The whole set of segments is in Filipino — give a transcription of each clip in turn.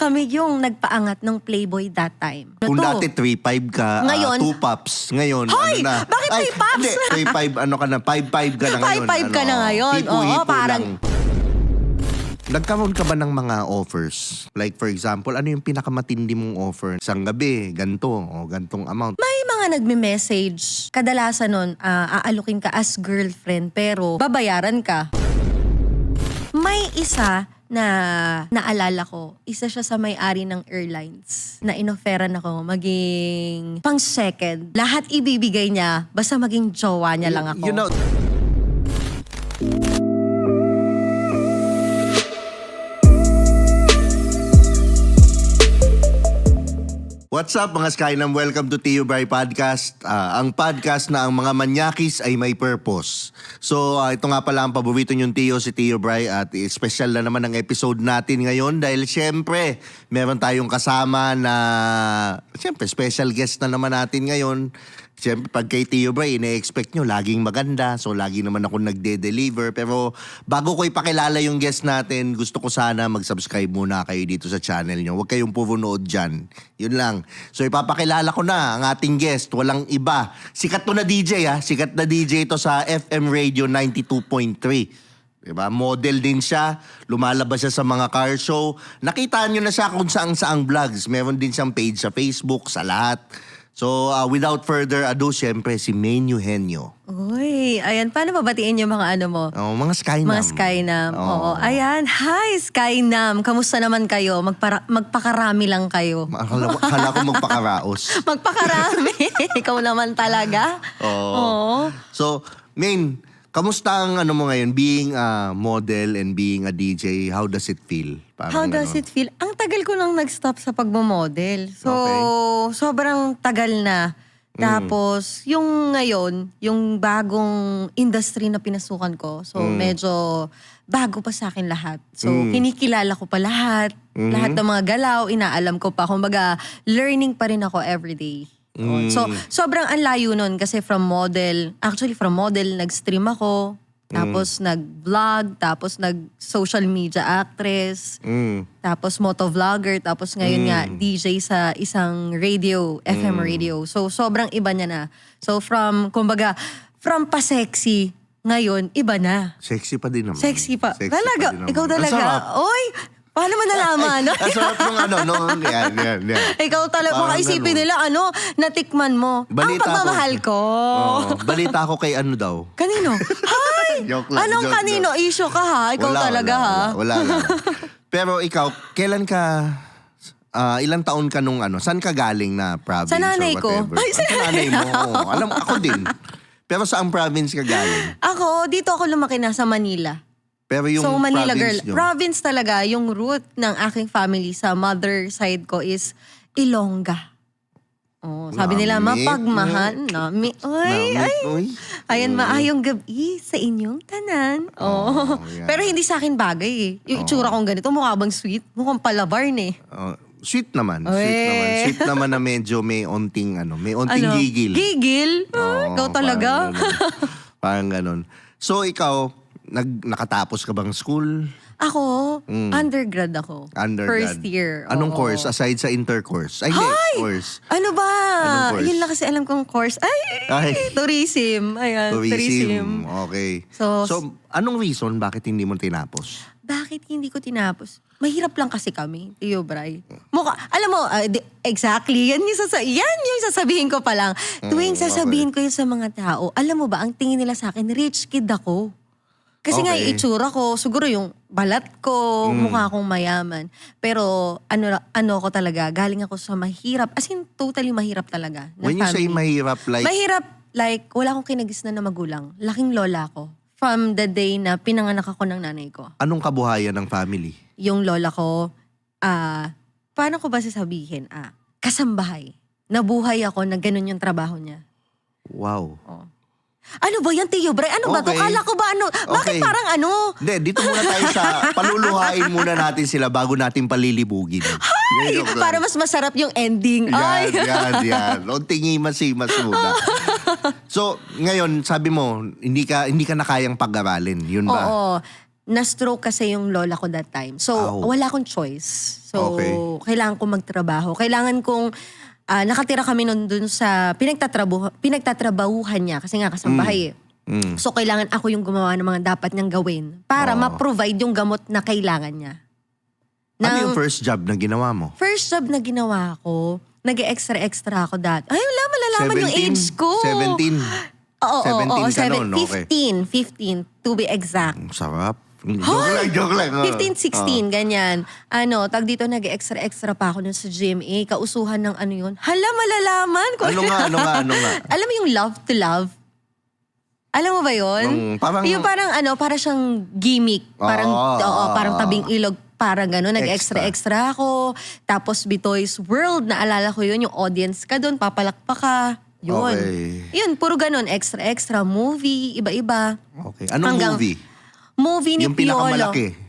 kami yung nagpaangat ng Playboy that time. Kung to? dati 3.5 ka, Ngayon? 2 pops. Ngayon, Hoy! ano na? Bakit 3 pops? Hindi, 3.5, ano ka na, 5.5 ka na ngayon. 5.5 ka na ngayon. Hipo-hipo Oo, parang... lang. Nagkaroon ka ba ng mga offers? Like for example, ano yung pinakamatindi mong offer? Isang gabi, ganito, o gantong amount. May mga nagme-message. Kadalasan nun, aalukin ka as girlfriend pero babayaran ka. May isa na naalala ko, isa siya sa may-ari ng airlines na inofferan ako maging pang second. Lahat ibibigay niya, basta maging jowa niya lang ako. You know, what's up mga Skynam? Welcome to Tio Bray Podcast. Ang podcast na ang mga manyakis ay may purpose. So ito nga pala ang paborito niyong Tio, si Tio Bray. At special na naman ang episode natin ngayon dahil syempre meron tayong kasama na syempre special guest na naman natin ngayon. Siyempre, pag kay Tio Bray, ina-expect nyo, laging maganda. So, lagi naman ako nagde-deliver. Pero, bago ko ipakilala yung guest natin, gusto ko sana mag-subscribe muna kayo dito sa channel nyo. Huwag kayong puro nood dyan. Yun lang. So, ipapakilala ko na ang ating guest. Walang iba. Sikat to na DJ, ha? Sikat na DJ ito sa FM Radio 92.3. Diba? Model din siya. Lumalabas siya sa mga car show. Nakita nyo na siya kung saang vlogs. Meron din siyang page sa Facebook, sa lahat. So, without further ado, syempre, si Maine Eugenio. Uy, ayan. Paano babatiin yung mga ano mo? Oh, mga Skynam. Mga Skynam. Oo. Ayan. Hi, Skynam. Kamusta naman kayo? Magpakarami lang kayo. Akala ko magpakaraos. Magpakarami. Ikaw naman talaga. Oo. So, Maine, kamusta ang ano mo ngayon? Being a model and being a DJ, how does it feel? How does it feel? Ang tagal ko nang nag-stop sa pagmamodel. So, sobrang tagal na. Tapos, yung ngayon, yung bagong industry na pinasukan ko, so medyo bago pa sa akin lahat. So, kinikilala ko pa lahat. Lahat ng mga galaw, inaalam ko pa. Kumbaga, learning pa rin ako everyday. So, sobrang ang layo nun kasi from model, nag-stream ako. Tapos nag-vlog, tapos nag-social media actress, tapos motovlogger, tapos ngayon nga DJ sa isang radio, FM radio. So sobrang iba niya na. So from pa-sexy, ngayon iba na. Sexy pa din naman. Sexy pa. Sexy Talaga, pa din naman. ikaw talaga. Ang sarap. Oy, paano mo nalaman? Ang sarap ng ano, no? Yan. Ikaw talaga, baka isipin nila, natikman mo. Ang pagmamahal ko. Balita ko kay ano daw. Kanino? Hay! Joke lang, Anong joke kanino? lang. Issue ka ha? Ikaw talaga ha? Wala lang. Pero ikaw, kailan ka, ilang taon ka nung ano, saan ka galing na province Sa nanay or ko. whatever? Ay, Sa nanay mo. Oo. Alam, ako din. Pero saan province ka galing? Ako, dito ako lumaki na sa Manila. Pero yung So, Manila girl. province nyo? Province talaga, yung root ng aking family sa mother side ko is Ilongga. Oh, sabi nila, Namit. mapagmahal. Uy. Ayan, maayong gabi sa inyong tanan. Oh. Yeah. Pero hindi sa akin bagay eh. Yung itsura kong ganito, mukha bang sweet? Mukhang palabarn eh. Sweet naman. Sweet naman na medyo may onting gigil. Gigil? Ikaw talaga? Parang ganun. So, ikaw, nakatapos ka bang school? Ako, undergrad ako. Undergrad. First year. Anong Oo. course aside sa intercourse? Ay, hindi. Course. Ano ba? Anong course? Yun lang kasi alam kong course. Ay. Tourism. Ayan, tourism. Okay. So, anong reason bakit hindi mo tinapos? bakit hindi ko tinapos? Mahirap lang kasi kami, Tio Bray. Alam mo, exactly, yan yung sasabihin ko pa lang. Tuwing sasabihin ko yun sa mga tao, alam mo ba, ang tingin nila sa akin, rich kid ako. Kasi nga yung itsura ko, siguro yung balat ko, mukha akong mayaman. Pero ano ko talaga, galing ako sa mahirap. As in, totally mahirap talaga. When you say mahirap, like... Mahirap, like, wala akong kinagisnan na magulang. Laking lola ko. From the day na pinanganak ako ng nanay ko. Anong kabuhayan ng family? Yung lola ko, paano ko ba sasabihin? Kasambahay. Nabuhay ako na ganun yung trabaho niya. Wow. Oh. Ano ba yan, Tio Bray? Ano ba to? Kala ko ba ano? Bakit parang ano? Hindi, dito muna tayo sa paluluhain muna natin sila bago natin palilibugin. Ay, para mas masarap yung ending. Yan. O tingimas-imas muna. So, ngayon, sabi mo, hindi ka na kayang pag-aralin. Yun ba? Oo. na-stroke kasi yung lola ko that time. So, Ow. wala akong choice. So, Okay. kailangan kong magtrabaho. Kailangan kong, nakatira kami nun dun sa pinagtatrabahuhan niya kasi nga kasambahay eh. So, kailangan ako yung gumawa ng mga dapat niyang gawin para ma-provide yung gamot na kailangan niya. Ano yung first job na ginawa mo? First job na ginawa ko, nag-extra ako dati. Ay, wala, malalaman yung age ko. 17. Oo, 17 ka nun, okay. 15 to be exact. Sarap. Joke lang. 15, 16, ganyan. Tag dito nag-extra pa ako nun sa GMA. Kausuhan ng ano yun. Hala, malalaman ko. Ano nga? Alam mo yung Love to Love? Alam mo ba yun? Yung para siyang gimmick. Parang tabing ilog. Parang gano'n, nag-extra ako. Tapos Bitoy's World, naalala ko yun, yung audience ka doon, papalakpak ka. Yun. Okay. Yun, puro gano'n, extra movie, iba-iba. Okay. Anong movie? Movie ni Yung Piolo.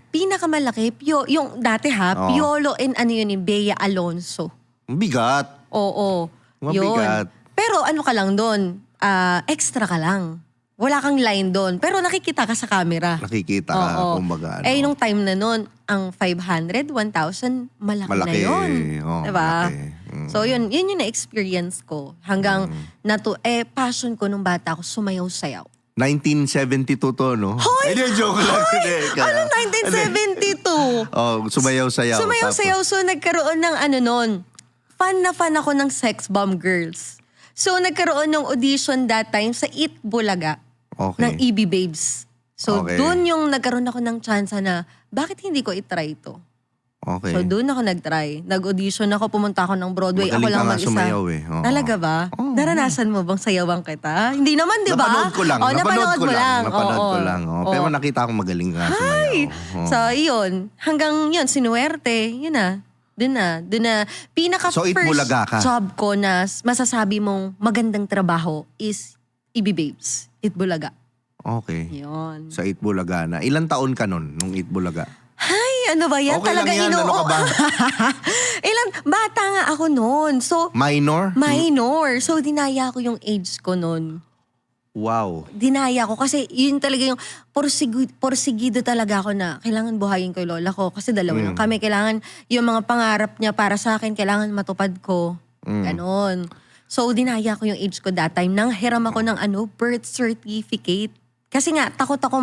pinakamalaki? Yung dati Piolo and Bea Alonso. Bigat. Oo. Mabigat. Yun. Pero ka lang doon, extra ka lang. Wala kang line doon, pero nakikita ka sa camera. Nakikita ka, kumbaga. Nung time na noon, ang 500, 1,000, malaki na yun. Diba? Malaki. So yun yung na-experience ko. Hanggang passion ko nung bata ako, sumayaw-sayaw. 1972 to, no? Hoy! Joke lang. Anong 1972? Sumayaw-sayaw. Sumayaw-sayaw. So nagkaroon ng noon. Fan ako ng Sex Bomb Girls. So nagkaroon ng audition that time sa Eat Bulaga. Okay. Ng EB Babes. So, Okay. doon yung nagkaroon ako ng chance na, bakit hindi ko itry ito? Okay. So, doon ako nag-try. Nag-audition ako, pumunta ako ng Broadway. Magaling ako lang ka nga mag-isa. sumayaw eh. Oo. Talaga ba? Oo. Naranasan mo bang sayawan kita? Hindi naman, di ba? Napanood ko lang. Napanood mo lang. Napanood ko lang. Oo. Pero nakita ko magaling ka sumayaw. Oo. So, yun. Hanggang yun, sinuwerte. Yun na. Doon na. So, Eat Pinaka-first Bulaga ka? job ko na masasabi mong magandang trabaho is EB Babes. Eat Bulaga. Okay. Yun. Sa Eat Bulaga na. Ilang taon ka nun nung Eat Bulaga? Ay, ano ba yan? Okay lang Talaga yan. Ano ka ba? Bata nga ako noon. So, Minor? minor. So, dinaya ko yung age ko noon. Wow. Dinaya ko kasi yun talaga yung porsigido talaga ako na kailangan buhayin ko yung lola ko. Kasi dalawa lang kami. Kailangan yung mga pangarap niya para sa akin, kailangan matupad ko. Ganon. So, dinaya ko yung age ko that time. Nang hiram ako ng birth certificate. Kasi nga, takot ako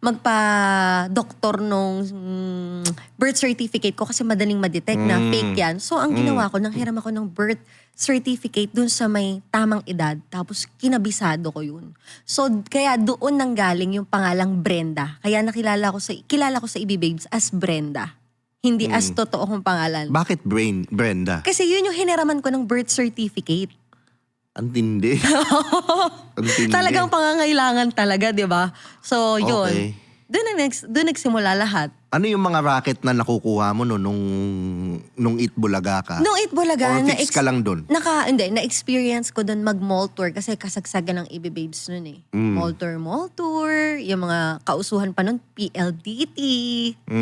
magpa-doktor nung birth certificate ko kasi madaling ma-detect na fake yan. So, ang ginawa ko, nang hiram ako ng birth certificate dun sa may tamang edad. Tapos, kinabisado ko yun. So, kaya doon nanggaling yung pangalang Brenda. Kaya kilala ko sa EB Babes as Brenda. Hindi as totoo kong pangalan. Bakit Brenda? Kasi yun yung hiniraman ko ng birth certificate. Ang tindi. Ang tindi. Talagang pangangailangan talaga, di ba? So, yun. Okay. Doon nagsimula lahat. Ano yung mga racket na nakukuha mo no, nung Eat Bulaga ka? Nung Eat Bulaga, Or fix ka lang dun? na-experience ko doon mag-mall tour kasi kasagsagan ng EB Babes noon eh. Mall tour, yung mga kausuhan pa noon, PLDT.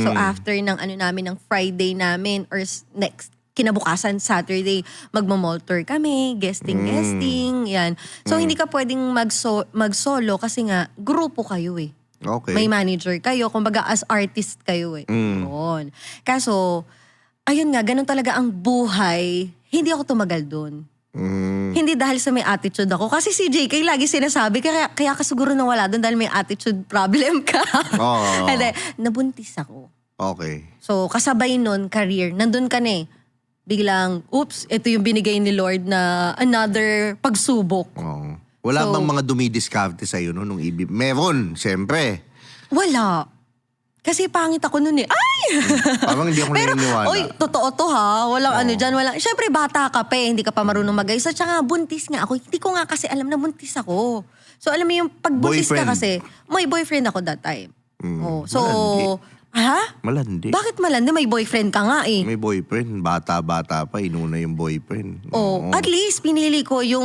So after ng namin, ng Friday namin or next, kinabukasan, Saturday, magma-mall tour kami, guesting, yan. So hindi ka pwedeng mag-solo kasi nga, grupo kayo eh. Okay. May manager kayo, kumbaga as artist kayo eh. Yun. Kaso, ayun nga, ganun talaga ang buhay. Hindi ako tumagal doon. Hindi dahil sa may attitude ako. Kasi si JK lagi sinasabi, kaya ka siguro nawala doon dahil may attitude problem ka. Oo. Hindi, nabuntis ako. Okay. So, kasabay nun, career, nandun ka na eh. Biglang, oops, ito yung binigay ni Lord na another pagsubok. Oo. Wala bang mga dumidiskarte sa'yo no, nung EB? Meron, siyempre. Wala. Kasi pangit ako nun eh. Ay! Parang hindi ako naniniwala. Oy, totoo to ha. Walang dyan, walang. Siyempre, bata ka pa eh. Hindi ka pa marunong mag-ayos. At saka, buntis nga ako. Hindi ko nga kasi alam na buntis ako. So, alam mo yung pagbuntis ka kasi, may boyfriend ako that time. So, malandi. ha? Malandi. Bakit malandi? May boyfriend ka nga eh. May boyfriend. Bata-bata pa, inuna yung boyfriend. Oh, at least, pinili ko yung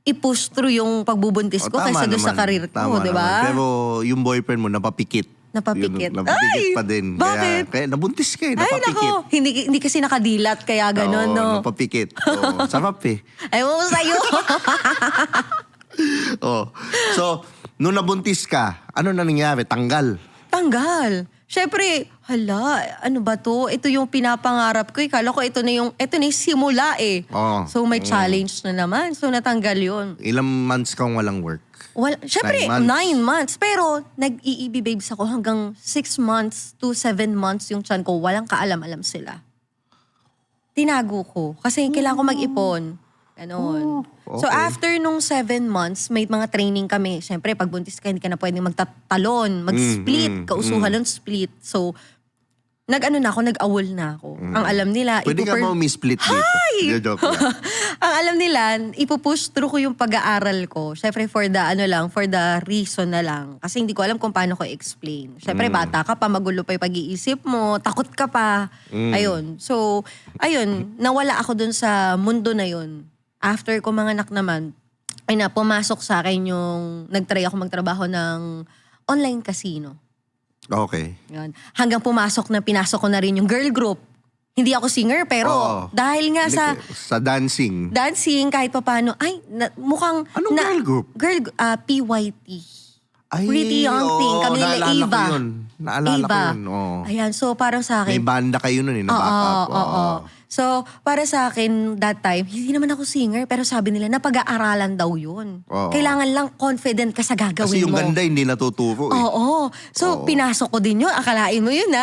i-push through yung pagbubuntis ko kaysa doon sa karir ko, di ba? Pero yung boyfriend mo, napapikit. Napapikit. Napapikit Ay! pa din. Bakit? Kaya nabuntis ka eh, Ay, napapikit. nako. Hindi kasi nakadilat, kaya ganon, Oo, no? napapikit. Oo, sarap eh. Ayaw mo sa'yo. Oh. So, nung nabuntis ka, ano na nangyari? Tanggal. tanggal. Syempre, hala, ano ba to? Ito yung pinapangarap ko. Kala ko ito na yung simula eh. Oo. So may challenge na naman. So natanggal yun. Ilang months kang walang work? Syempre, 9 months. 9 months. Pero nag-EEB babes ako hanggang 6 months to 7 months yung tiyan ko. Walang kaalam-alam sila. Tinago ko. Kasi kailangan ko mag-ipon. Ganon. So okay. after nung 7 months, may mga training kami. Siyempre, pag buntis ka, hindi ka na pwedeng magtatalon, mag-split, kausuhan ng split. So, nag-awol na ako. Ang alam nila, Pwede ka ba umi-split dito? Joke lang. ang alam nila, ipupush through ko yung pag-aaral ko. Siyempre, for the reason na lang. Kasi hindi ko alam kung paano ko explain. Siyempre, bata ka pa, magulo pa yung pag-iisip mo, takot ka pa. Ayun. So, nawala ako dun sa mundo na yun. After ko manganak naman, pumasok sa akin yung, nagtry ako magtrabaho ng online casino. Okay. Yan. Hanggang pinasok ko na rin yung girl group. Hindi ako singer, pero dahil nga Sa dancing. kahit pa paano, mukhang... Anong girl group? PYT. Ay, Pretty Young Thing. Kami nila Eva. Naalala ko yun. Ayan, so parang sa akin... May banda kayo nun na-back up. Oo. So, para sa akin, that time, hindi naman ako singer, pero sabi nila, napag-aaralan daw yun. Kailangan lang confident ka sa gagawin mo. Kasi yung ganda hindi natuturo eh. Oo. So, pinasok ko din yun. Akalain mo yun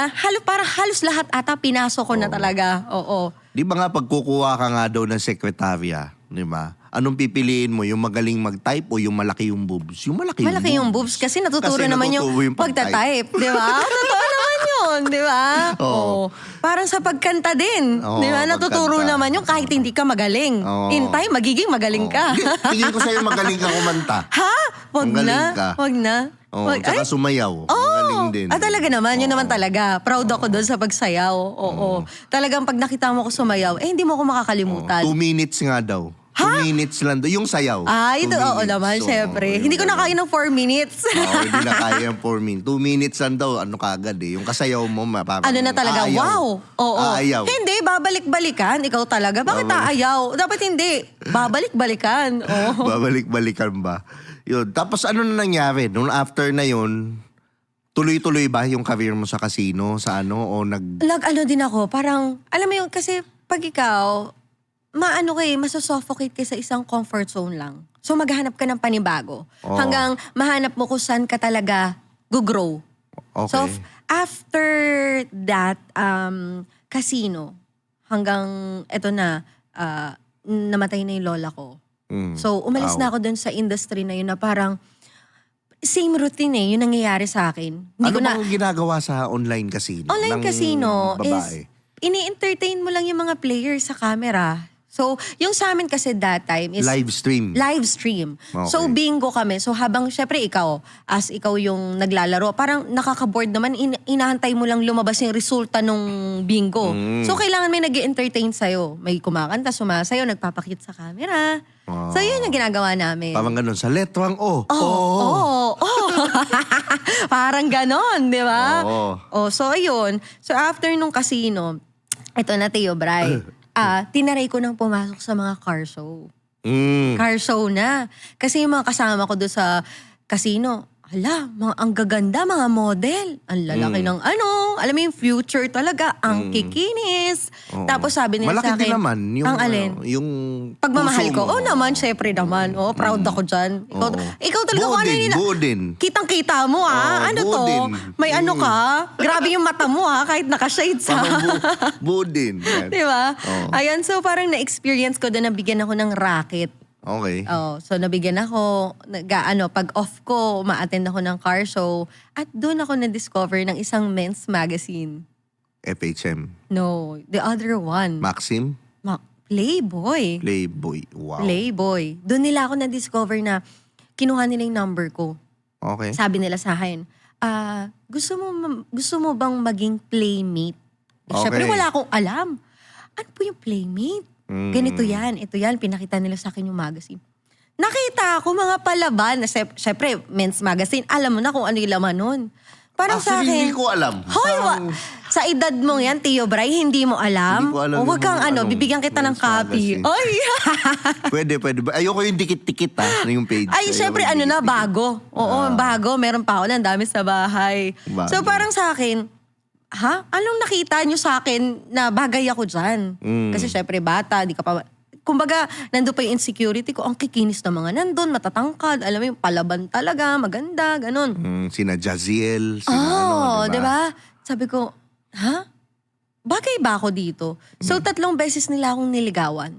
parang halos lahat ata pinasok ko na talaga. Oo. Di ba nga pagkukuha ka nga daw ng sekretarya, di ba? Anong pipiliin mo? Yung magaling mag-type o yung malaki yung boobs? Yung malaki yung boobs. Kasi natuturo naman yung pagta-type. Di ba? Totoo naman yun. Di ba? Oo. Parang sa pagkanta din. Di ba? Natuturo naman yung kahit hindi ka magaling. In time, magiging magaling ka. Tingin ko sa'yo magaling ka kumanta. Ha? Wag na. Tsaka sumayaw. Magaling din. Talaga naman. Yun naman talaga. Proud ako doon sa pagsayaw. Oo. Talagang pag nakita mo ko sumayaw, hindi mo ako makakalimutan. 2 minutes nga daw. 2 minutes lang daw. Yung sayaw. Ito oo naman, syempre. Hindi ko na kaya ng 4 minutes. Hindi na kaya yung 4 minutes. 2 minutes lang daw. Ano kagad eh. Yung kasayaw mo, parang Ano na talaga, aayaw. wow. Oo. Aayaw. Hindi, babalik-balikan. Ikaw talaga. Bakit aayaw? Dapat hindi. Babalik-balikan. Oo. Babalik-balikan ba? Yun. Tapos ano na nangyari? Nung after na yun, tuloy-tuloy ba yung career mo sa casino? Sa ano? O Nag-ano din ako. Parang, alam mo yun, kasi pag ikaw, masosuffocate ka sa isang comfort zone lang. So maghanap ka ng panibago. Hanggang mahanap mo kung saan ka talaga go-grow. Okay. So after that casino, hanggang eto na, namatay na yung lola ko. So umalis na ako dun sa industry na yun na parang same routine yun nangyayari sa akin. Ano bang ginagawa sa online casino? Online casino babae? is ini-entertain mo lang yung mga players sa camera. So, yung sa amin kasi that time is... Live stream. Okay. So, bingo kami. So, habang syempre ikaw yung naglalaro, parang nakaka-board naman, inahantay mo lang lumabas yung resulta nung bingo. So, kailangan may nag-entertain sa'yo. May kumakanta, sumasayo, nagpapakit sa camera. So, yun yung ginagawa namin. Parang ganun, sa letrang O. Parang ganon, di ba? Oo. Ayun. So, after nung casino, ito na Tio Bray. Tinaray ko nang pumasok sa mga car show. Car show na. Kasi yung mga kasama ko doon sa casino, ang gaganda, mga model. Ang lalaki ng alam mo yung future talaga, ang kikinis. Tapos sabi nila malaki sa akin, din naman yung, ang alin? Yung pagmamahal ko. puso mo. Naman, syempre naman. Proud ako dyan. Ikaw talaga kung ano nila. Budin. Kitang-kita mo ano to? budin. May ano ka? Grabe yung mata mo kahit naka-shades Budin. Di ba? Ayan, so parang na-experience ko doon, nabigyan ako ng racket. Okay. So nabigyan ako, pag off ko, ma-attend ako ng car show. At doon ako na-discover ng isang men's magazine. FHM. No, the other one. Maxim? Playboy. Playboy. Wow. Playboy. Doon nila ako na-discover na kinuha nila yung number ko. Okay. Sabi nila sa akin, gusto mo bang maging playmate? Siyempre wala akong alam. Ano po yung playmate? Ganito yan, ito yan. Pinakita nila sa akin yung magazine. Nakita ako mga palaban. Siyempre, men's magazine. Alam mo na kung ano yung laman nun. Parang sa Actually, akin, hindi ko alam. Hoy, sa edad mo yan, Tio Bray, hindi mo alam? Hindi ko alam O wag kang yung bibigyan kita ng men's copy. magazine. Oy! Pwede. Ayoko yung dikit-tikit yung page. Ay, Ayoko syempre, yung dikit-tikit. bago. Oo, bago. Meron pa ako ng dami sa bahay. Bago. So parang sa akin, anong nakita nyo sa akin na bagay ako dyan? Kasi syempre, bata, di ka pa... Kumbaga, nandun pa yung insecurity ko. Ang kikinis na mga nandun, matatangkad. Alam mo yung palaban talaga, maganda, ganun. Sina Jaziel, sina Di ba? Sabi ko, bagay ba ako dito? So, 3 beses nila akong niligawan.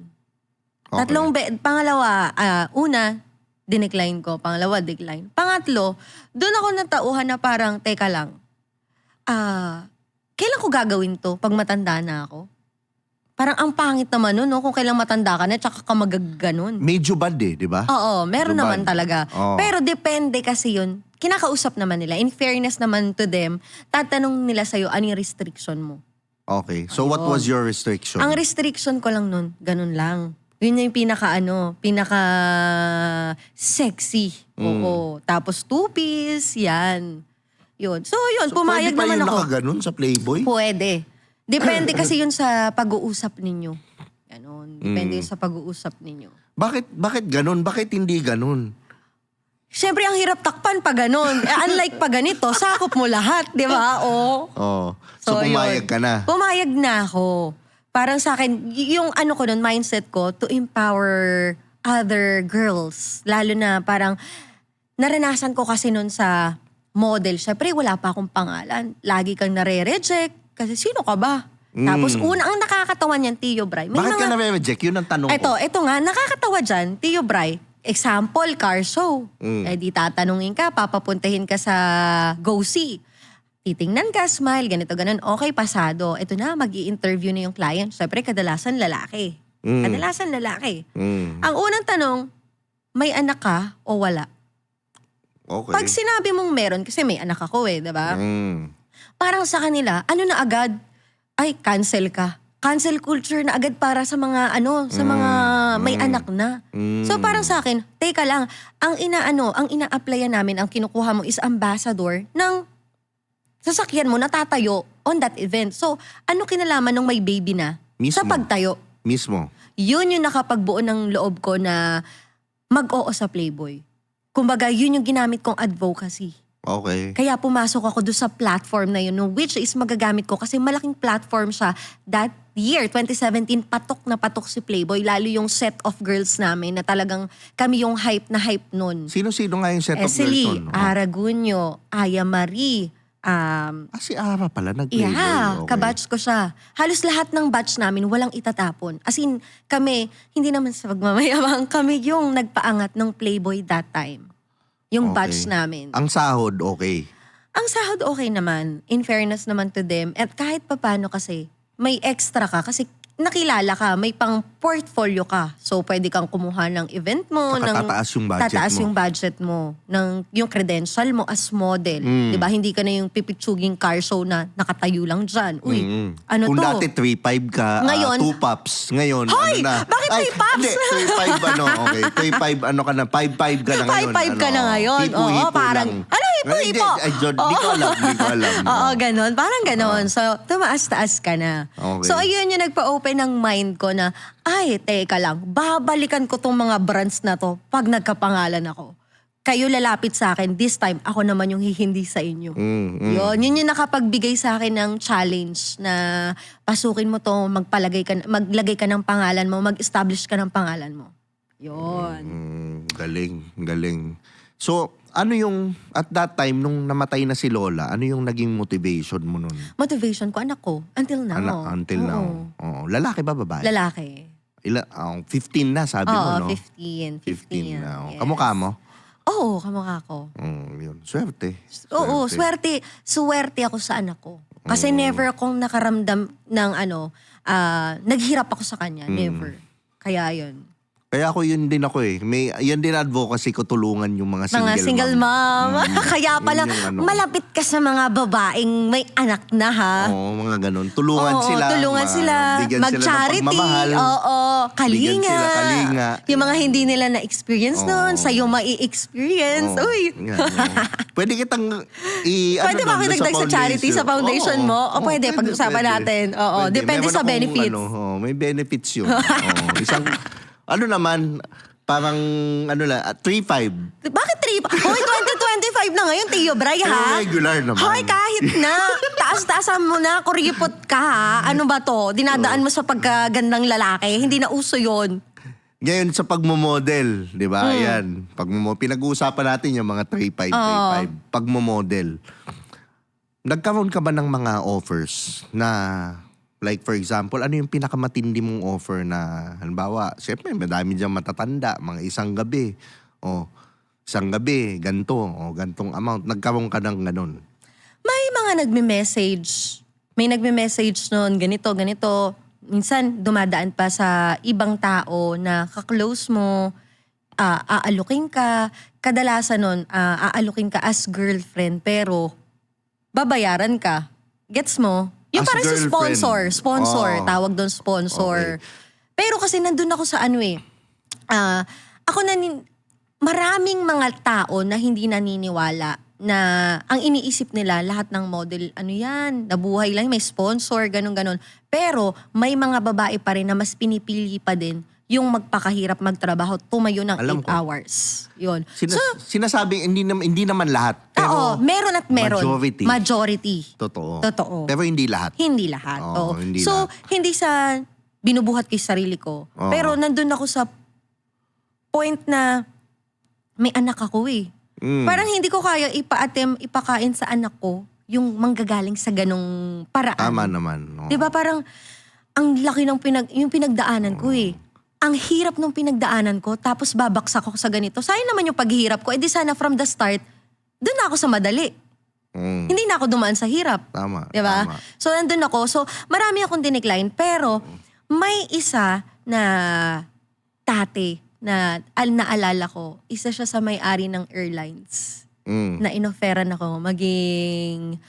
Okay. Pangalawa, una, dinecline ko. Pangalawa, decline. Pangatlo, doon ako natauhan na parang, teka lang, kailan ko gagawin to pag matanda na ako? Parang ang pangit naman nun, no? Kung kailang matanda ka na, tsaka ka magaganon. Medyo bad di ba? Oo, meron Medyo naman bad. talaga. Oo. Pero depende kasi yun. Kinakausap naman nila. In fairness naman to them, tatanong nila sa'yo, ano yung restriction mo? Okay. So what was your restriction? Ang restriction ko lang nun, ganun lang. Yun yung pinaka sexy. Oo. Tapos 2-piece, yan. Yun. So yun, pumayag pwede pa naman yung ako. nakaganon sa Playboy? Pwede. Depende kasi yun sa pag-uusap ninyo. Ganon. Depende yun sa pag-uusap ninyo. Bakit ganon? Bakit hindi ganon? Siyempre, ang hirap takpan pa ganon. Unlike pa ganito, sakop mo lahat, di ba? Oo. Oh. So pumayag yun. ka na. Pumayag na ako. Parang sa akin, yung ko nun, mindset ko, to empower other girls. Lalo na parang, naranasan ko kasi nun sa model. Siyempre, wala pa akong pangalan. Lagi kang nare-reject. Kasi sino ka ba? Tapos ang nakakatawa niyan, Tio Bray. Bakit ka na-reject? Yun ang tanong ko. Ito nga, nakakatawa dyan, Tio Bray. Example, car show. Eh di tatanungin ka, papapuntahin ka sa Go-See. Titingnan ka, smile, ganito, ganon. Okay, pasado. Ito na, mag-i-interview na yung client. Siyempre, kadalasan lalaki. Kadalasan lalaki. Ang unang tanong, may anak ka o wala? Okay. Pag sinabi mong meron, kasi may anak ako diba? Parang sa kanila, ano na agad? Ay, cancel ka. Cancel culture na agad para sa mga sa mga may anak na. So parang sa akin, teka lang, ang ina-applyan namin, ang kinukuha mo is ambassador ng sasakyan mo na tatayo on that event. So, ano kinalaman nung may baby na Mismo. sa pagtayo? Mismo. Yun yung nakapagbuo ng loob ko na mag-oo sa Playboy. Kumbaga, yun yung ginamit kong advocacy. Okay. Kaya pumasok ako doon sa platform na yun, which is magagamit ko kasi malaking platform siya. That year, 2017, patok na patok si Playboy. Lalo yung set of girls namin na talagang kami yung hype na hype nun. Sino-sino nga yung set of girls Esely, nun? Aragunyo, Aya Marie, Si Ara pala, nag-Playboy. yeah, Okay. kabatch ko siya. Halos lahat ng batch namin walang itatapon. As in, kami, hindi naman sa pagmamayabang, kami yung nagpaangat ng Playboy that time. Yung Okay. batch namin. Ang sahod, okay. Ang sahod okay naman. In fairness naman to them. At kahit papano kasi, may extra ka. Kasi nakilala ka, may pang portfolio ka. So, pwede kang kumuha ng event mo. Saka tataas yung budget tataas mo. yung budget mo. Yung credential mo as model. Diba? Hindi ka na yung pipitsuging car show na nakatayo lang dyan. Uy, ano Kung to? dati 3.5 ka, Ngayon- 2 pops. Ngayon, Hoy! ano na? Bakit 3 pops? Hindi, 3.5 okay. 3.5 ano ka na, 5.5 ka na ngayon. 5.5 ka na ngayon. Hipo-hipo Oo, parang, lang. ano hipo-hipo? Hindi ko alam. Oo, ganon. Parang ganon. So, tumaas-taas ka na. Okay. So, ayun yung nagpa-open ng mind ko na, ay, teka lang, babalikan ko tong mga brands na to pag nagkapangalan ako. Kayo lalapit sa akin, this time, ako naman yung hihindi sa inyo. Yun yung nakapagbigay sa akin ng challenge na pasukin mo to, maglagay ka ng pangalan mo, mag-establish ka ng pangalan mo. Yun. Galing. So, ano yung, at that time, nung namatay na si Lola, ano yung naging motivation mo nun? Motivation ko, anak ko, until now. Until now. Oo. Lalaki ba, babae? Lalaki. 15 na, sabi mo, Oo, no? 15 na. yes. Kamukha mo? Oo, kamukha ko. Yun. Swerte. Oo, swerte ako sa anak ko. Kasi never akong nakaramdam ng naghirap ako sa kanya. Never. Kaya yun. Kaya ako yun din ako eh. Yan din advocacy ko, tulungan yung mga single, Mga single mom. Kaya pala, Yun yung ano. malapit ka sa mga babaeng may anak na ha. Oo, mga ganun. Tulungan Oo, sila. tulungan sila. Bigyan Mag-charity. sila ng pagmamahal. Oo, Bigyan kalinga. sila kalinga. Yung mga hindi nila na-experience Oo. noon, sa'yo mai-experience. Oo, Uy. yan. Pwede kitang Pwede ba doon kitagdag sa charity, sa foundation mo? O pwede, pag-usapan natin. Oo, depende Meron sa akong benefits. may benefits yun. Isang, naman, parang, 3-5. Bakit 3? Hoy, 2025 na ngayon, Tio Bray, ha? Regular naman. Hoy, kahit na. Taas-taasan mo na, kuripot ka, ha? Ano ba to? Dinadaan mo sa pagkagandang lalaki. Hindi na uso yon. Ngayon sa pagmomodel, di ba? Ayan. Pinag-uusapan natin yung mga 3-5, 3-5. Pagmomodel. Nagkaroon ka ba ng mga offers na, like for example, ano yung pinakamatindi mong offer na, halimbawa, siyempre madami dyan matatanda, mga isang gabi. Isang gabi, ganito, gantong amount. Nagkaroon ka ng ganun. May mga nagme-message. May nagme-message noon, ganito, ganito. Minsan, dumadaan pa sa ibang tao na kaklose mo, aalukin ka. Kadalasan nun, aalukin ka as girlfriend, pero babayaran ka. Gets mo? Yung As parang si girlfriend. sponsor. Oh. Tawag doon sponsor. Pero kasi nandun ako sa maraming mga tao na hindi naniniwala na ang iniisip nila lahat ng model, nabuhay lang, may sponsor, ganun-ganun. Pero may mga babae pa rin na mas pinipili pa din yung magpakahirap magtrabaho, tumayo ng 8 hours. Yun. Sinasabing hindi naman lahat. Pero meron at meron. Majority. Totoo. Pero hindi lahat. Hindi lahat. Oo, hindi so, lahat. hindi sa binubuhat ko yung sarili ko. Oo. Pero nandun ako sa point na may anak ako eh. Parang hindi ko kaya ipakain sa anak ko yung manggagaling sa ganong paraan. Tama naman. Oo. Diba parang ang laki ng yung pinagdaanan ko eh. Ang hirap ng pinagdaanan ko tapos babaksak ako sa ganito. Sayang naman yung paghihirap ko. Eh di sana from the start, doon ako sa madali. Hindi na ako dumaan sa hirap. Tama. Diba? Tama. So, nandun ako. So, marami akong dinecline. Pero, may isa na naalala ko. Isa siya sa may-ari ng airlines. Na inoferan ako maging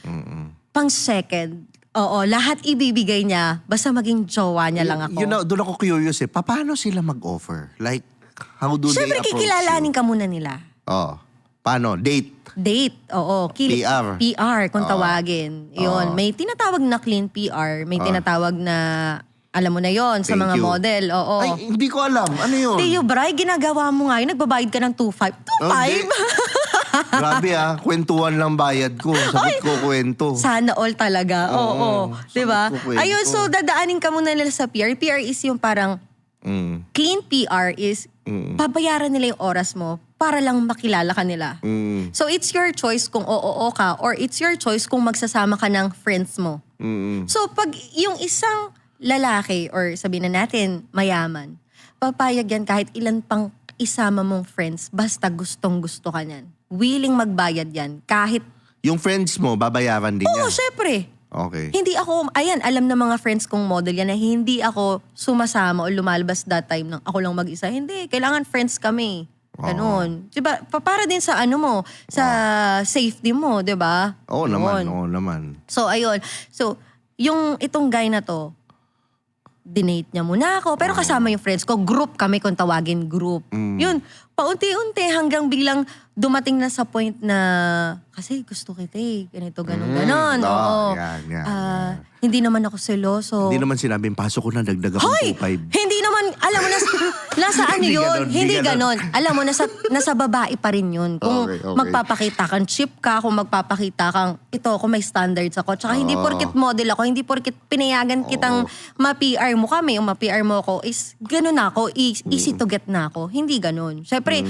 pang second. Oo, lahat ibibigay niya. Basta maging jowa niya lang ako. Doon ako curious eh. Paano sila mag-offer? Like, how do Siyempre, they approach kikilalanin you? ka muna nila. Paano? Date? Oo. PR. PR, kung tawagin. Yun. May tinatawag na clean PR. May tinatawag na, alam mo na yon sa Thank mga you. model. Oo. Ay, hindi ko alam. Ano yun? Tio Bray, ginagawa mo nga yun. Nagbabayad ka ng 2.5. 2.5? Grabe kwentuhan lang bayad ko. Sabit ko kwento. Sana all talaga. Oo. Diba? sabi ko kwento. Ayun, so dadaanin ka muna nila sa PR. PR is yung parang, clean PR is, babayaran nila yung oras mo para lang makilala ka nila. So it's your choice kung oo ka or it's your choice kung magsasama ka ng friends mo. So pag yung isang lalaki or sabihin na natin mayaman, papayag yan kahit ilan pang isama mong friends basta gustong gusto ka niyan. Willing magbayad yan kahit... Yung friends mo, babayaran din Oo, yan? syempre. Okay. Hindi ako, alam ng mga friends kong model yan na hindi ako sumasama o lumalabas that time nang ako lang mag-isa. Hindi, kailangan friends kami. Ganun. Diba, para din sa sa safety mo, diba? Oo naman. So, ayun. So, yung itong guy na to, dinate niya muna ako. Pero kasama yung friends ko, group kami kung tawagin group. Yun, paunti-unti hanggang biglang dumating na sa point na, kasi gusto kita eh, ganito, ganon. Oo. Yan. Hindi naman ako seloso. Hindi naman sinabing, pasok ko na, dagdag akong 2.5. Hindi naman, alam mo, nasa ano Hindi yun? ganon, Hindi hindi ganon. Alam mo, nasa babae pa rin yun. Kung Okay. magpapakita kang cheap ka, kung magpapakita kang, kung may standards ako. Tsaka hindi porkit model ako, hindi porkit pinayagan kitang ma-PR mo kami, o ma-PR mo ako, is ganon ako, easy to get na ako. Hindi ganon. Siyempre,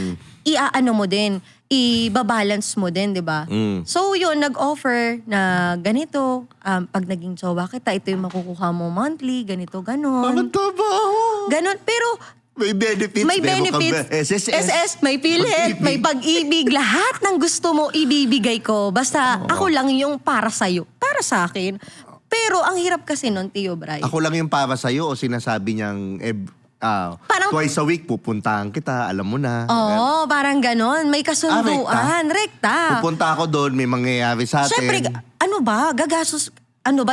iaano mo din, i-balance mo din, di ba? So yun, nag-offer na ganito, pag naging jowa kita, ito yung makukuha mo monthly, ganito, ganon. Ang trabaho. Ganon, pero May benefits. may benefits. SS, may PhilHealth, may pag-ibig. Lahat ng gusto mo ibibigay ko. Basta ako lang yung para sa'yo. Para sa akin. Pero ang hirap kasi nun, Tio Bray. Ako lang yung para sa'yo o sinasabi niyang Parang- twice a week pupuntahan kita, alam mo na. Oo, parang ganon. May kasunduan. Rekta. Pupunta ako doon, may mangyayari sa atin. Siyempre, gagastos,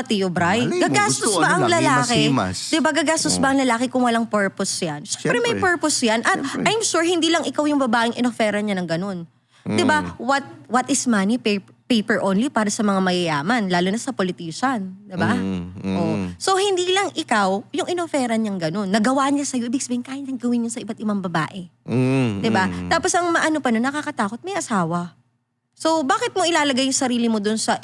Tio Bray? Malay mo, Gagastos gusto, ba ang lang, lalaki? himas-himas. Diba, gagastos ba ang lalaki kung walang purpose yan? Siyempre, may Siyempre. purpose yan. At Siyempre. I'm sure, hindi lang ikaw yung babaeng inofera niya ng ganun. Diba, what is money? Paper only para sa mga mayayaman, lalo na sa politician. Diba? Oh. So, hindi lang ikaw yung inofera niyang ganun. Nagawa niya sa'yo, ibig sabihin, kaya niyang gawin niya sa iba't ibang babae. Diba? Tapos ang maano pa nun, nakakatakot, may asawa. So, bakit mo ilalagay yung sarili mo dun sa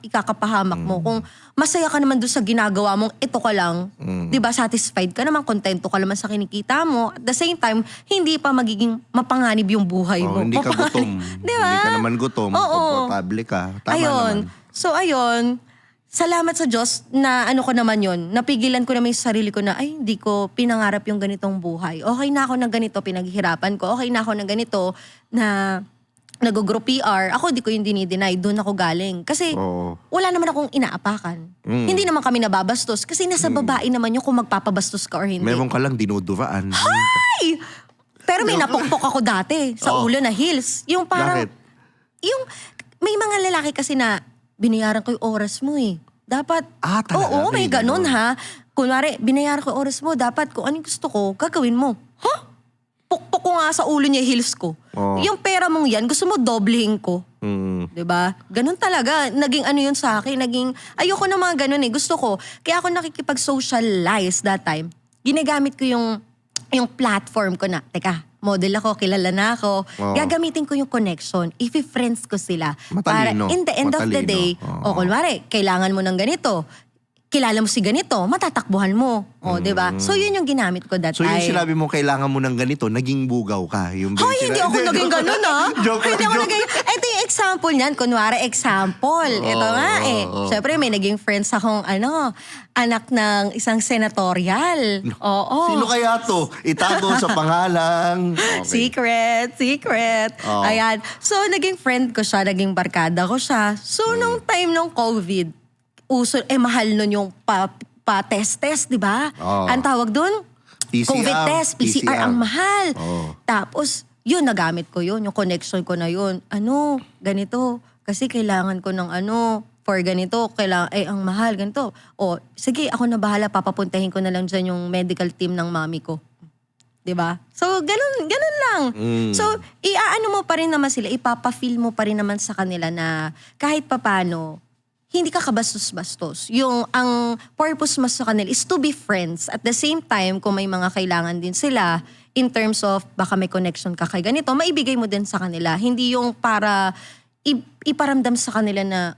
ikakapahamak mo kung masaya ka naman dun sa ginagawa mong ito ka lang, di ba, satisfied ka naman, kontento ka naman sa kinikita mo. At the same time, hindi pa magiging mapanganib yung buhay mo. Hindi ka gutom. Di ba? Hindi ka naman gutom. Oo. Komportable ka. Tama Ayun. naman. So, ayun. Salamat sa Diyos na ano ko naman yun. Napigilan ko naman yung sarili ko na, ay, hindi ko pinangarap yung ganitong buhay. Okay na ako ng ganito, pinaghihirapan ko. Okay na ako ng ganito na nag-group PR. Ako, di ko yung dinideny. Doon ako galing. Kasi wala naman akong inaapakan. Hindi naman kami nababastos. Kasi nasa babae naman yun kung magpapabastos ka or hindi. Meron ka lang dinuduraan. Ay! Pero may napukpok ako dati sa ulo na heels. Yung parang, Bakit? yung may mga lalaki kasi na binayaran ko yung oras mo eh. Dapat, Talaga? oo, may May ganun ganun. ha. Kunwari, binayaran ko yung oras mo, dapat kung anong gusto ko, gagawin mo. Ha? Pukpok ko nga sa ulo niya yung heels ko. Yung pera mong yan, gusto mo doblehin ko. Diba? Ganun talaga. Naging ano yun sa akin. Ayoko na mga ganun eh. Gusto ko. Kaya ako nakikipag-socialize that time. Ginagamit ko yung platform ko na, teka, model ako, kilala na ako. Gagamitin ko yung connection. If-friends ko sila. Para Matalino. in the end of the day, kunwari, kailangan mo ng ganito. Kilala mo si ganito, matatakbuhan mo. O, di ba? So, yun yung ginamit ko that So time. yung sinabi mo kailangan mo ng ganito, naging bugaw ka. Yung Hoy, hindi ako naging ganun Joke Hindi lang, ako joke. naging, ito yung example niyan. Kunwari, example. Ito nga eh. Siyempre, may naging friends akong anak ng isang senatorial. Oo. Sino kaya to? Itago sa pangalang. Okay. Secret. Ayan. So, naging friend ko siya, naging barkada ko siya. So, nung time ng COVID, mahal nun yung pa-test, di ba? Ang tawag dun? PCR. COVID test, PCR, ang mahal. Oo. Tapos, yun, nagamit ko yun, yung connection ko na yun. Ganito. Kasi kailangan ko ng for ganito, ang mahal, ganito. O, sige, ako na bahala, papapuntahin ko na lang dyan yung medical team ng mami ko. Diba? So, ganun lang. So, iaano mo pa rin naman sila, ipapafeel mo pa rin naman sa kanila na kahit papano, hindi ka kabastos-bastos. Ang purpose mo sa kanila is to be friends. At the same time, kung may mga kailangan din sila, in terms of baka may connection ka kay ganito, maibigay mo din sa kanila. Hindi yung para iparamdam sa kanila na,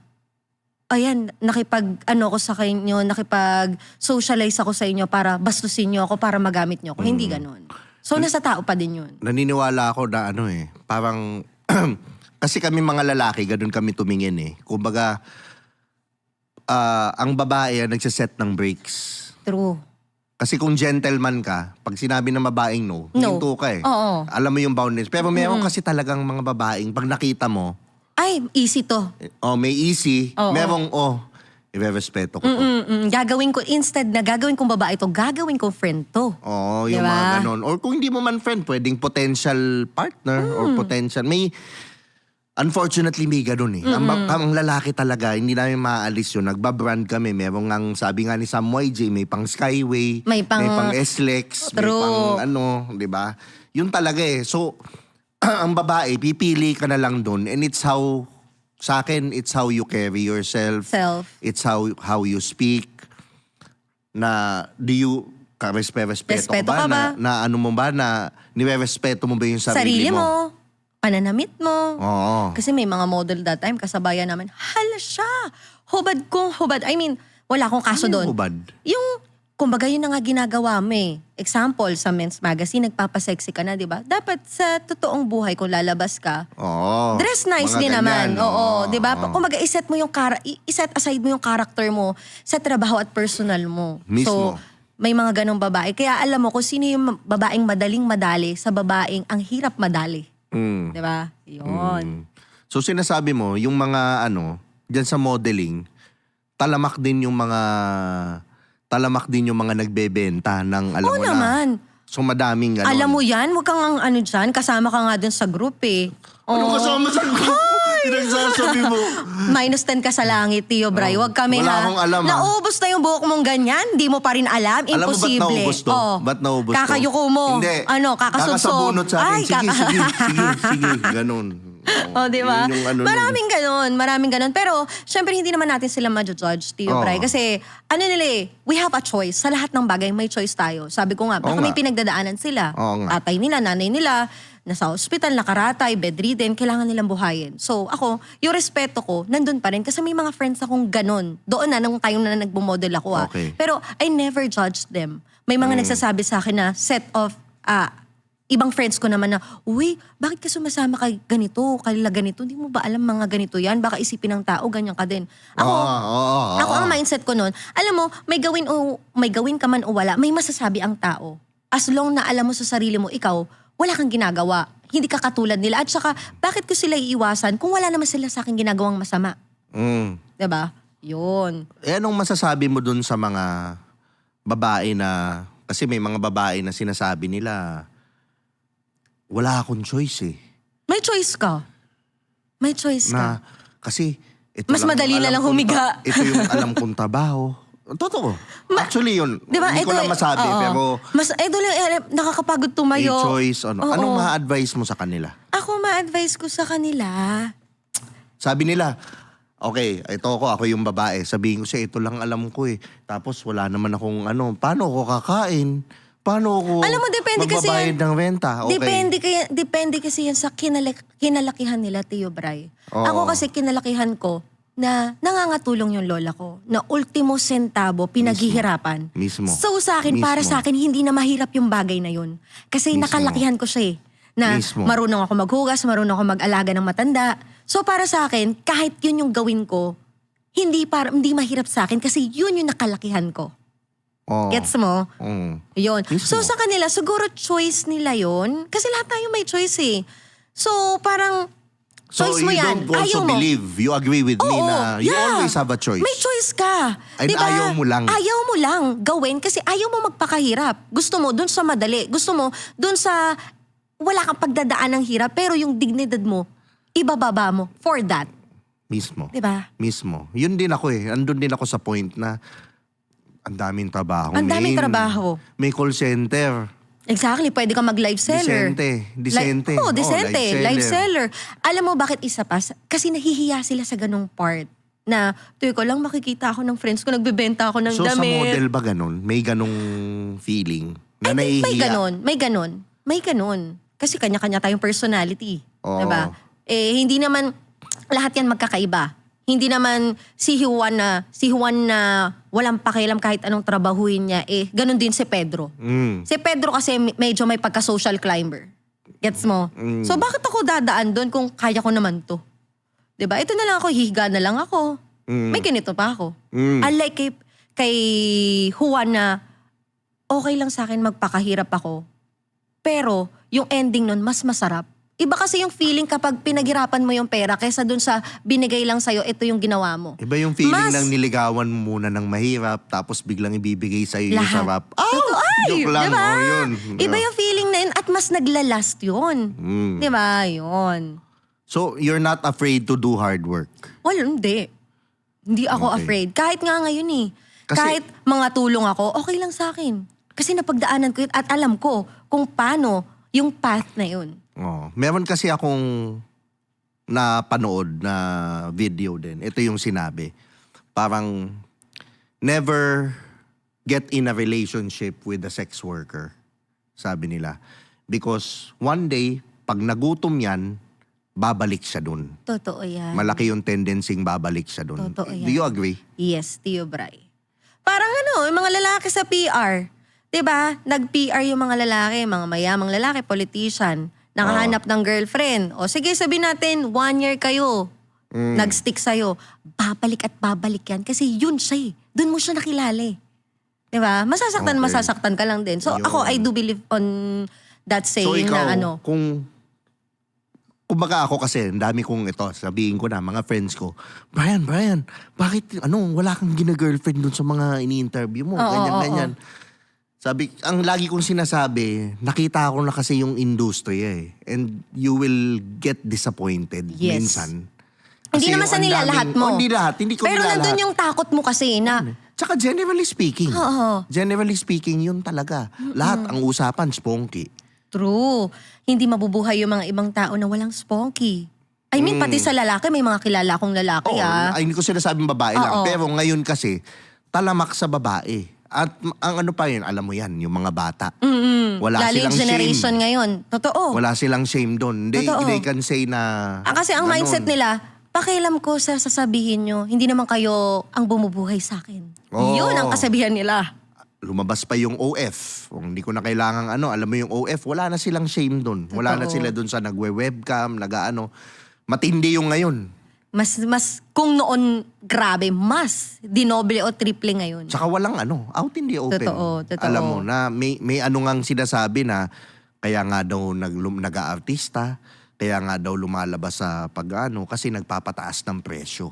ayan, ko sa inyo, nakipag-socialize ako sa inyo para bastusin nyo ako, para magamit nyo ako. Hindi ganun. So, nasa tao pa din yun. Naniniwala ako na parang, kasi kami mga lalaki, ganun kami tumingin eh. Kumbaga, ang babae nagsiset ng breaks. True. Kasi kung gentleman ka, pag sinabi ng babaeng no, hinto ka eh. Oo. Alam mo yung boundaries. Pero meron kasi talagang mga babaeng, pag nakita mo, Ay, easy to. may easy, Oo. merong i-respeto ko to. Gagawin ko, instead na gagawin kong babae to, gagawin kong friend to. Oo, yung Diba? mga ganon. Or kung hindi mo man friend, pwedeng potential partner or potential. Unfortunately, may ganun eh. Ang lalaki talaga, hindi namin maaalis yun. Nagbabrand kami. Merong sabi nga ni Sam YJ, may pang Skyway, May pang SLEX, may True. pang di ba? Yun talaga eh. So, ang babae, pipili ka na lang dun. And it's sa akin, it's how you carry yourself. It's how you speak. Na, respeto Respeto ka ka ba? ba? Na ano mo ba? Na nirerespeto mo ba yung sarili Sarili mo. Pananamit mo. Oo. Kasi may mga model that time, kasabayan namin, hala siya, hubad. I mean, wala akong kaso Ano yung doon. hubad? Kumbaga yun na nga ginagawa mo eh. Example, sa men's magazine, nagpapasexy ka na, di ba? Dapat sa totoong buhay, kung lalabas ka, Oo. dress nice Mga din ganyan, naman. Oo, di ba? oo. Kumbaga iset aside mo yung character mo sa trabaho at personal mo. Mismo. So, may mga ganong babae. Kaya alam mo kung sino yung babaeng madaling madali sa babaeng ang hirap madali. Di ba? Yun. So sinasabi mo, yung mga dyan sa modeling, talamak din yung mga nagbebenta ng alam Oo mo naman. So madaming ganon. Alam mo yan, huwag kang ano dyan, kasama ka nga dun sa group eh. Ano Oo. kasama sa group? Pinagsasabi mo. Minus 10 ka sa langit, Tio Bray. Huwag kami Wala ha. akong alam, ha. Naubos na yung buhok mong ganyan, di mo pa rin alam. Alam mo ba't Imposible. naubos to? Oo. Ba't naubos to? Kakayuko mo. Hindi. Ano, kakasubsob. Kakasabunot sa akin. Ay, Sige. Ganon. Oh, di ba? Yun yung ano, Maraming ganon. Pero, syempre, hindi naman natin sila ma-judge, Tio Oo. Bray. Kasi, ano nila eh, we have a choice. Sa lahat ng bagay, may choice tayo. Sabi ko nga, baka Oo may nga. pinagdadaanan sila. Oo nga. Tatay nila, nanay nila, nasa hospital, nakaratay, bedridden, kailangan nilang buhayin. So, ako, yung respeto ko, nandun pa rin. Kasi may mga friends akong ganon. Doon na, nung tayong na nagbo-model ako. Okay. Pero, I never judged them. May mga nagsasabi sa akin na set of ibang friends ko naman na, uy, bakit ka sumasama kay ganito, kalila ganito? Hindi mo ba alam mga ganito yan? Baka isipin ng tao, ganyan ka din. Ako, ako ang mindset ko noon, alam mo, may gawin ka man o wala, may masasabi ang tao. As long na alam mo sa sarili mo, ikaw, wala kang ginagawa. Hindi ka katulad nila. At saka, bakit ko sila iiwasan kung wala naman sila sa akin ginagawang masama? Diba? Yun. Eh, anong masasabi mo dun sa mga babae na, kasi may mga babae na sinasabi nila, wala akong choice eh. May choice ka. May choice Na, ka. kasi, ito Mas madali na alam lang kong humiga. ito yung alam kong trabaho. Totoo. Actually yun, Diba? hindi ko lang masabi, oo. pero Mas, nakakapagod may tumayo. choice. Ano. Oo. Anong ma-advise mo sa kanila? Ako ma-advise ko sa kanila. Sabi nila, okay, ako yung babae. Sabihin ko siya, ito lang alam ko eh. Tapos wala naman akong paano ako kakain? Paano ako Alam mo, depende kasi magbabayad ng renta? Okay. Depende kasi yan sa kinalakihan nila, Tio Bray. Oo. Ako kasi kinalakihan ko na nangangatulong yung lola ko. Na ultimo centavo pinaghihirapan. Mismo. So sa akin, Mismo. para sa akin, hindi na mahirap yung bagay na yun. Kasi Mismo. nakalakihan ko siya eh. Na Mismo. marunong ako maghugas, marunong ako mag-alaga ng matanda. So para sa akin, kahit yun yung gawin ko, hindi mahirap sa akin kasi yun yung nakalakihan ko. Oo. Gets mo? Yun. Mismo. So sa kanila, siguro choice nila yun. Kasi lahat tayo may choice eh. So parang, So choice mo you yan. don't also Ayaw mo. believe, you agree with me Oo, na you yeah. always have a choice. May choice ka. And Diba? ayaw mo lang. Ayaw mo lang gawin kasi ayaw mo magpakahirap. Gusto mo dun sa madali. Gusto mo dun sa wala kang pagdadaan ng hirap pero yung dignidad mo, ibababa mo for that. Mismo. Diba? Mismo. Yun din ako eh. Andun din ako sa point na ang daming trabaho. Ang daming Main. trabaho. May call center. Exactly. Pwede ka mag-live seller. Decente. Oo, decente. live Live seller. Alam mo bakit isa pa? Kasi nahihiya sila sa ganong part. Na, tuyo ko lang makikita ako ng friends ko, nagbebenta ako ng So damit. sa model ba ganun? May ganung feeling? Na I think nahihiya? may ganon. Kasi kanya-kanya tayong personality. Oo. Diba? Eh, hindi naman lahat yan magkakaiba. Hindi naman si Juan na walang pakialam kahit anong trabahuin niya. Eh, ganon din si Pedro. Si Pedro kasi medyo may pagka-social climber. Gets mo? So bakit ako dadaan doon kung kaya ko naman to? Diba? Ito na lang ako, hihiga na lang ako. May ganito pa ako. Unlike kay Juan na okay lang sa akin magpakahirap ako. Pero yung ending nun mas masarap. Iba kasi yung feeling kapag pinaghirapan mo yung pera kaysa dun sa binigay lang sa'yo, ito yung ginawa mo. Iba yung feeling Mas- ng niligawan mo muna ng mahirap tapos biglang ibibigay sa'yo yung Lahat. sarap. Totoo, ay, Joke lang. diba? Oh, yun. Iba yung feeling na yun at mas naglalast yun. Diba? Yun. So, you're not afraid to do hard work? Well, hindi. Hindi ako Okay. afraid. Kahit nga ngayon eh. Kasi- Kahit mga tulong ako, okay lang sa akin. Kasi napagdaanan ko yun at alam ko kung paano yung path na yun. Oh, meron kasi akong napanood na video din. Ito yung sinabi. Parang never get in a relationship with a sex worker. Sabi nila. Because one day, pag nagutom yan, babalik siya dun. Totoo yan. Malaki yung tendency babalik siya dun. Totoo Do yan. you agree? Yes, Tio Bray. Parang yung mga lalaki sa PR. 'Di ba? Nag-PR yung mga lalaki, mga mayamang lalaki, politician, nakahanap ng girlfriend. O sige, sabihin natin, 1 year kayo. Nag-stick sa'yo. Babalik at babalik yan. Kasi yun siya eh. Doon mo siya nakilala eh. 'Di ba? Masasaktan ka lang din. So Yun. ako, I do believe on that So saying ikaw, na kumbaga ako kasi, ang dami kong sabihin ko na, mga friends ko, Brian, bakit, wala kang gina-girlfriend dun sa mga ini-interview mo, Oo, ganyan. Sabi, ang lagi kong sinasabi, nakita ko na kasi yung industriya eh. And you will get disappointed Yes. minsan. Hindi naman sa nilalahat mo. Hindi lahat, hindi ko Pero nilalahat. nandun yung takot mo kasi na, Tsaka generally speaking. Oo. Generally speaking, yun talaga. Lahat ang usapan, spunky. true, hindi mabubuhay yung mga ibang tao na walang spunky. I mean, pati sa lalaki, may mga kilala akong lalaki Ay, hindi ko sinasabing babae lang. Oo. Pero ngayon kasi, talamak sa babae. At ang ano pa yun, alam mo yan, yung mga bata. Wala Lalo yung silang generation shame. ngayon. Totoo. Wala silang shame doon. Totoo. They can say na... Kasi ang ganun. mindset nila, pakialam ko sa sasabihin nyo, hindi naman kayo ang bumubuhay sa akin. Oo. Yun ang kasabihan nila. Lumabas pa yung OF. Kung hindi ko na kailangan alam mo yung OF, wala na silang shame doon. Wala na Totoo. sila doon sa nagwe-webcam, nag-ano. Matindi yung ngayon. Mas kung noon, grabe, mas dinoble o triple ngayon. Tsaka walang out in the open. Totoo. Alam mo na may ano ngang sinasabi na kaya nga daw nag-aartista, kaya nga daw lumalabas sa kasi nagpapataas ng presyo.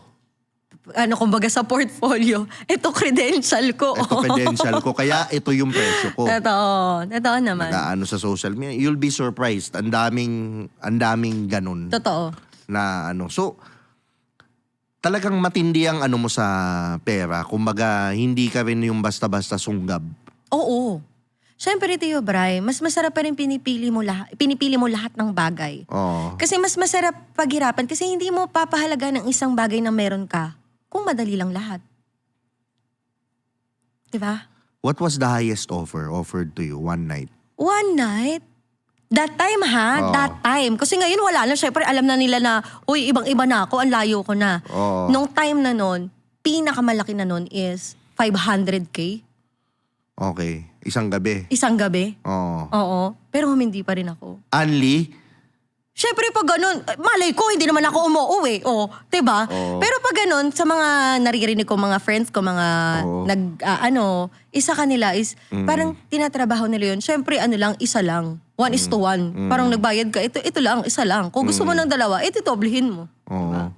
Kumbaga sa portfolio, ito credential ko. Ito credential ko, kaya ito yung presyo ko. Totoo naman. Nag-aano sa social media. You'll be surprised. Ang daming ganun. Totoo. Na So, talagang matindi ang mo sa pera. Kumbaga, hindi ka rin yung basta-basta sunggab. Oo. Siyempre, Tio Bray, mas masarap pa rin pinipili mo lahat ng bagay. Oo. Kasi mas masarap paghirapan kasi hindi mo papahalaga ng isang bagay na meron ka kung madali lang lahat. Diba? What was the highest offer offered to you one night? One night? That time Oo. that time. Kasi ngayon wala na. Siyempre alam na nila na, uy, ibang-iba na ako, ang layo ko na. Oo. Nung time na nun, pinakamalaki na nun is 500K. Okay. Isang gabi. Isang gabi. Oo. Oo. Pero humindi pa rin ako. Anli? Siyempre pag ganun, malay ko, hindi naman ako umuwi. O, diba? Oo. Pero pag ganun, sa mga naririnig ko, mga friends ko, mga Oo. isa kanila is, parang tinatrabaho nila yun. Siyempre, isa lang. 1:1. Parang nagbayad ka, ito lang, isa lang. Kung gusto mo ng dalawa, doblehin mo. Oo.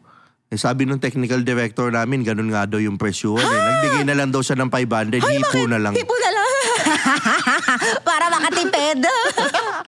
Sabi nung technical director namin, ganun nga daw yung presyo. Nagbigay na lang daw siya ng 500, hipo na lang. Hipo na lang. Para makatipid.